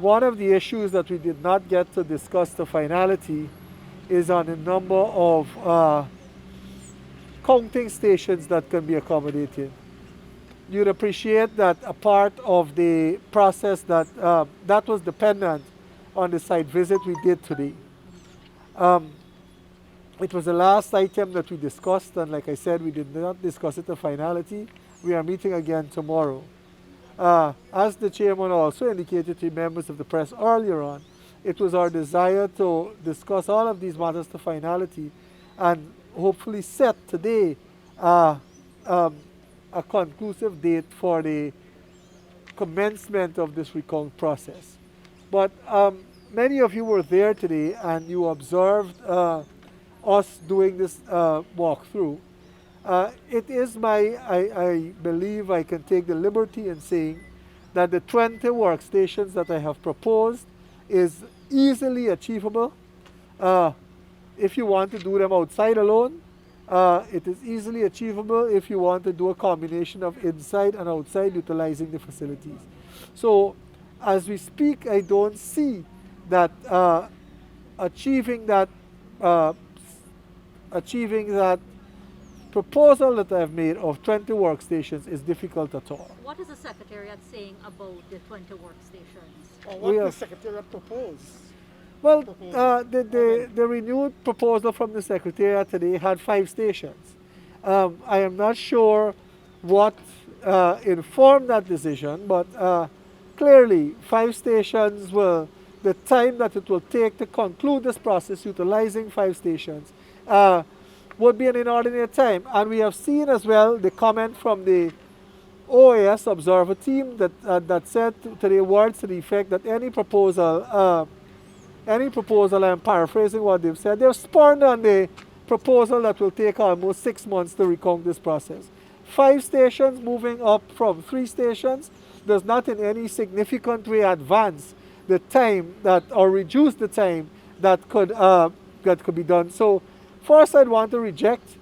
one of the issues that we did not get to discuss to finality is on the number of counting stations that can be accommodated. You'd appreciate that a part of the process that was dependent on the site visit we did today. It was the last item that we discussed, and like I said, we did not discuss it to finality. We are meeting again tomorrow. As the chairman also indicated to members of the press earlier on, it was our desire to discuss all of these matters to finality and hopefully set today a conclusive date for the commencement of this recount process. But many of you were there today and you observed us doing this walkthrough. It is I believe I can take the liberty in saying that the 20 workstations that I have proposed is easily achievable. If you want to do them outside alone, it is easily achievable if you want to do a combination of inside and outside utilizing the facilities. So as we speak, I don't see that achieving that proposal that I've made of 20 workstations is difficult at all. What is the Secretariat saying about the 20 workstations? Or what the Secretariat propose? Well, the renewed proposal from the Secretariat today had 5 stations. I am not sure what informed that decision, but clearly 5 stations will, the time that it will take to conclude this process utilizing 5 stations would be an inordinate time. And we have seen as well the comment from the OAS observer team that said today words to the effect that any proposal, I'm paraphrasing what they've said, they've spawned on the proposal that will take almost 6 months to recount this process. 5 stations moving up from 3 stations does not in any significant way advance the time that, or reduce the time that could be done. So first I'd want to reject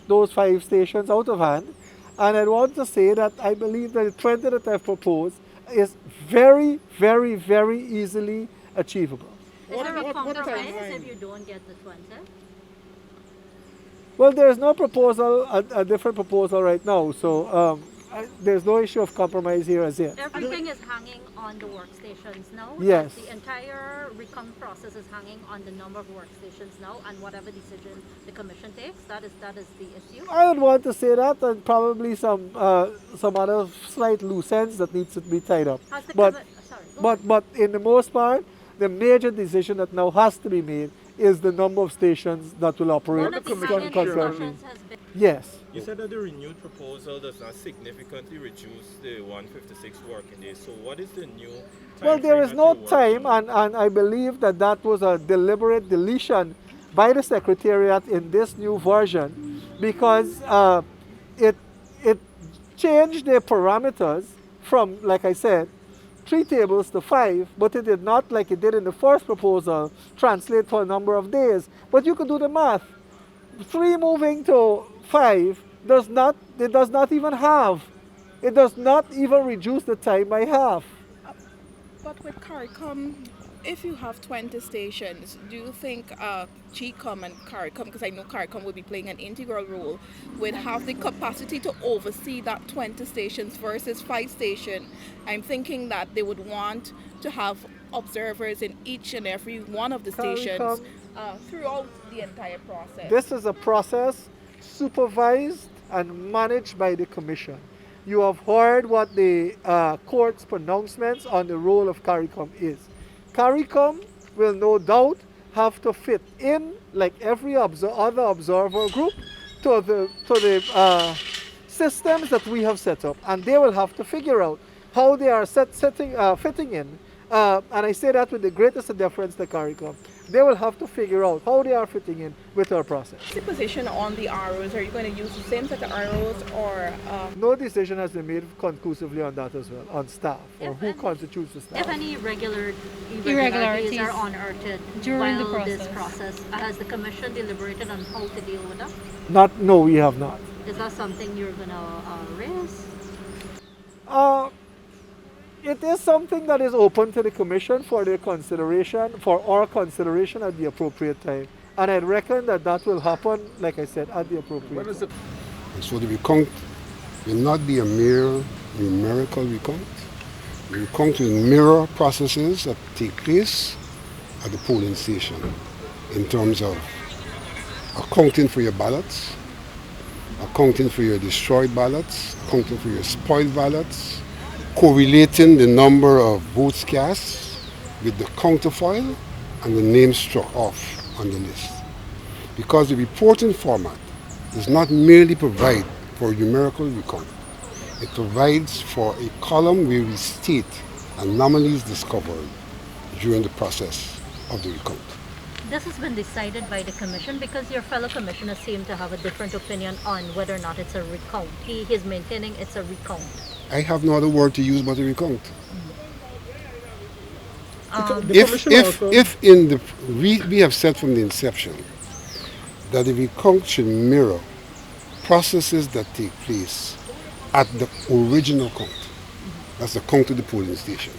those 5 stations out of hand, and I'd want to say that I believe that the 20 that I've proposed is very, very, very easily achievable. Is there a compromise if you don't get the 20? Well, there's no proposal, a different proposal right now, so there's no issue of compromise here as yet. Everything is hanging on the workstations now? Yes. The entire recount process is hanging on the number of workstations now, and whatever decision the Commission takes, that is the issue? I would want to say that, and probably some other slight loose ends that needs to be tied up. But in the most part, the major decision that now has to be made is the number of stations that will operate concurrently. Yes. You said that the renewed proposal does not significantly reduce the 156 working days. So what is the new time? Well, there is no time, and I believe that was a deliberate deletion by the Secretariat in this new version, because it changed the parameters from, like I said, 3 tables to 5, but it did not, like it did in the first proposal, translate for a number of days. But you could do the math. 3 moving to 5 does not even reduce the time by half. But with CARICOM, if you have 20 stations, do you think Gecom and CARICOM, because I know CARICOM will be playing an integral role, would have the capacity to oversee that 20 stations versus 5 stations? I'm thinking that they would want to have observers in each and every one of the stations throughout the entire process. This is a process supervised and managed by the Commission. You have heard what the court's pronouncements on the role of CARICOM is. CARICOM will no doubt have to fit in, like every other observer group, to the systems that we have set up, and they will have to figure out how they are fitting in. And I say that with the greatest deference to CARICOM. They will have to figure out how they are fitting in with our process. What's the position on the ROs? Are you going to use the same set of ROs, or? No decision has been made conclusively on that as well, on staff, or who constitutes the staff. If any irregularities are unearthed during while this process, has the Commission deliberated on how to deal with that? No, we have not. Is that something you're going to raise? it is something that is open to the commission for their consideration, for our consideration at the appropriate time. And I reckon that that will happen, like I said, at the appropriate time. And so the recount will not be a mere numerical recount. The recount will mirror processes that take place at the polling station in terms of accounting for your ballots, accounting for your destroyed ballots, accounting for your spoiled ballots, correlating the number of votes cast with the counterfoil and the names struck off on the list. Because the reporting format does not merely provide for a numerical recount, it provides for a column where we state anomalies discovered during the process of the recount. This has been decided by the commission because your fellow commissioners seem to have a different opinion on whether or not it's a recount. He is maintaining it's a recount. I have no other word to use but a recount. We have said from the inception that the recount should mirror processes that take place at the original count. That's the count of the polling station.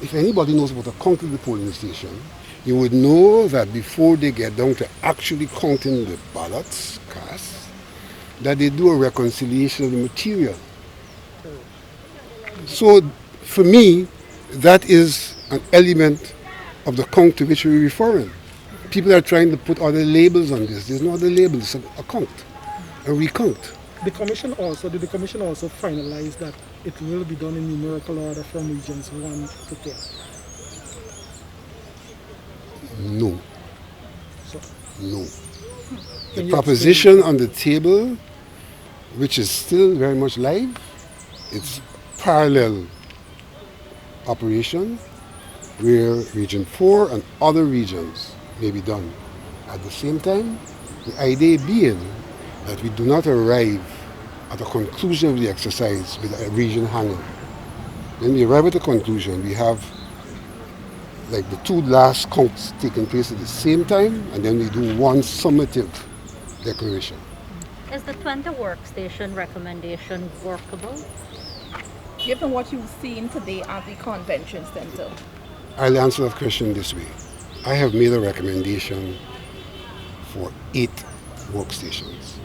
If anybody knows about the count of the polling station, you would know that before they get down to actually counting the ballots cast, that they do a reconciliation of the material. So for me, that is an element of the count to which we're referring. People are trying to put other labels on this. There's no other label, it's a count, a recount. Did the commission also finalize that it will be done in numerical order from regions 1 to 10? No. So, No. Can The you proposition on the table, which is still very much live, it's parallel operation where Region 4 and other regions may be done at the same time. The idea being that we do not arrive at the conclusion of the exercise with a region hanging. When we arrive at the conclusion, we have like the two last counts taking place at the same time, and then we do one summative declaration. Is the 20 workstation recommendation workable? Given what you've seen today at the convention center. I'll answer that question this way. I have made a recommendation for 8 workstations.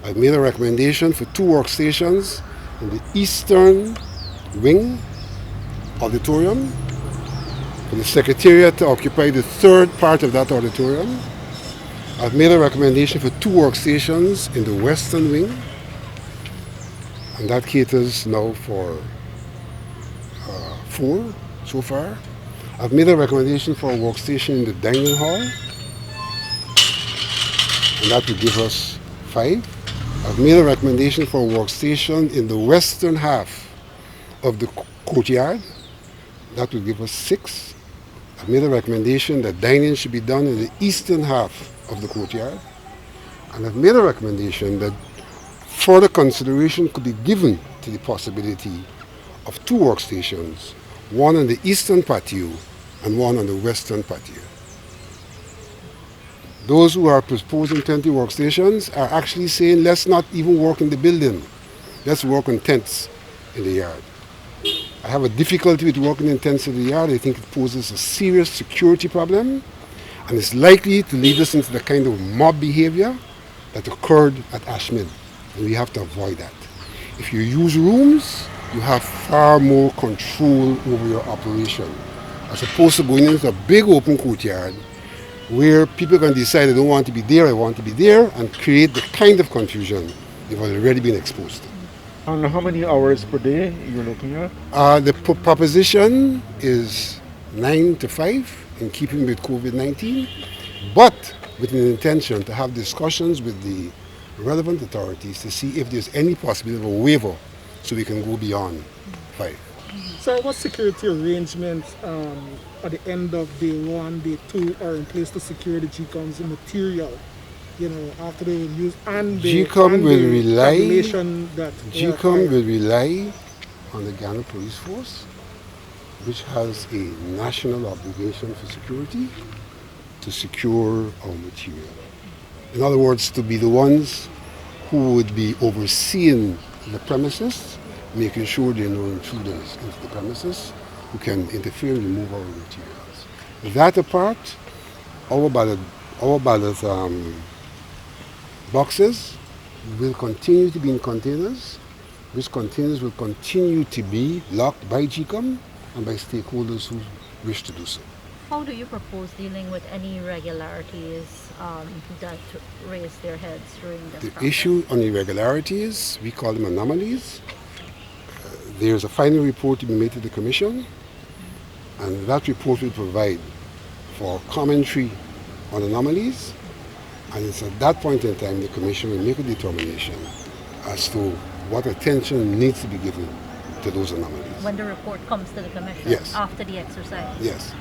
I've made a recommendation for 2 workstations in the eastern wing auditorium, for the Secretariat to occupy the third part of that auditorium. I've made a recommendation for 2 workstations in the western wing, and that caters now for 4 so far. I've made a recommendation for a workstation in the dining hall, and that will give us 5. I've made a recommendation for a workstation in the western half of the courtyard. That will give us 6. I've made a recommendation that dining should be done in the eastern half of the courtyard. And I've made a recommendation that further consideration could be given to the possibility of 2 workstations, one on the eastern patio and one on the western patio. Those who are proposing 20 workstations are actually saying, let's not even work in the building. Let's work on tents in the yard. I have a difficulty with working in tents in the yard. I think it poses a serious security problem, and it's likely to lead us into the kind of mob behavior that occurred at Ashmead, and we have to avoid that. If you use rooms, you have far more control over your operation, as opposed to going into a big open courtyard where people can decide, I don't want to be there, I want to be there, and create the kind of confusion they've already been exposed to. And how many hours per day you're looking at? The proposition is 9 to 5 in keeping with COVID-19, but with an intention to have discussions with the relevant authorities to see if there's any possibility of a waiver so we can go beyond 5. So what security arrangements at the end of day 1, day 2 are in place to secure the Gecom's material? You know, after they will use and the Gecom will rely. regulation that Gecom will rely on the Guyana Police Force, which has a national obligation for security to secure our material. In other words, to be the ones who would be overseeing the premises, making sure there are no intruders into the premises, who can interfere and remove our materials. That apart, our ballot boxes will continue to be in containers, which containers will continue to be locked by Gecom and by stakeholders who wish to do so. How do you propose dealing with any irregularities that raise their heads during this The process? issue on irregularities, we call them anomalies. There's a final report to be made to the Commission, and that report will provide for commentary on anomalies, and it's at that point in time the Commission will make a determination as to what attention needs to be given to those anomalies. When the report comes to the commission Yes. after the exercise? Yes.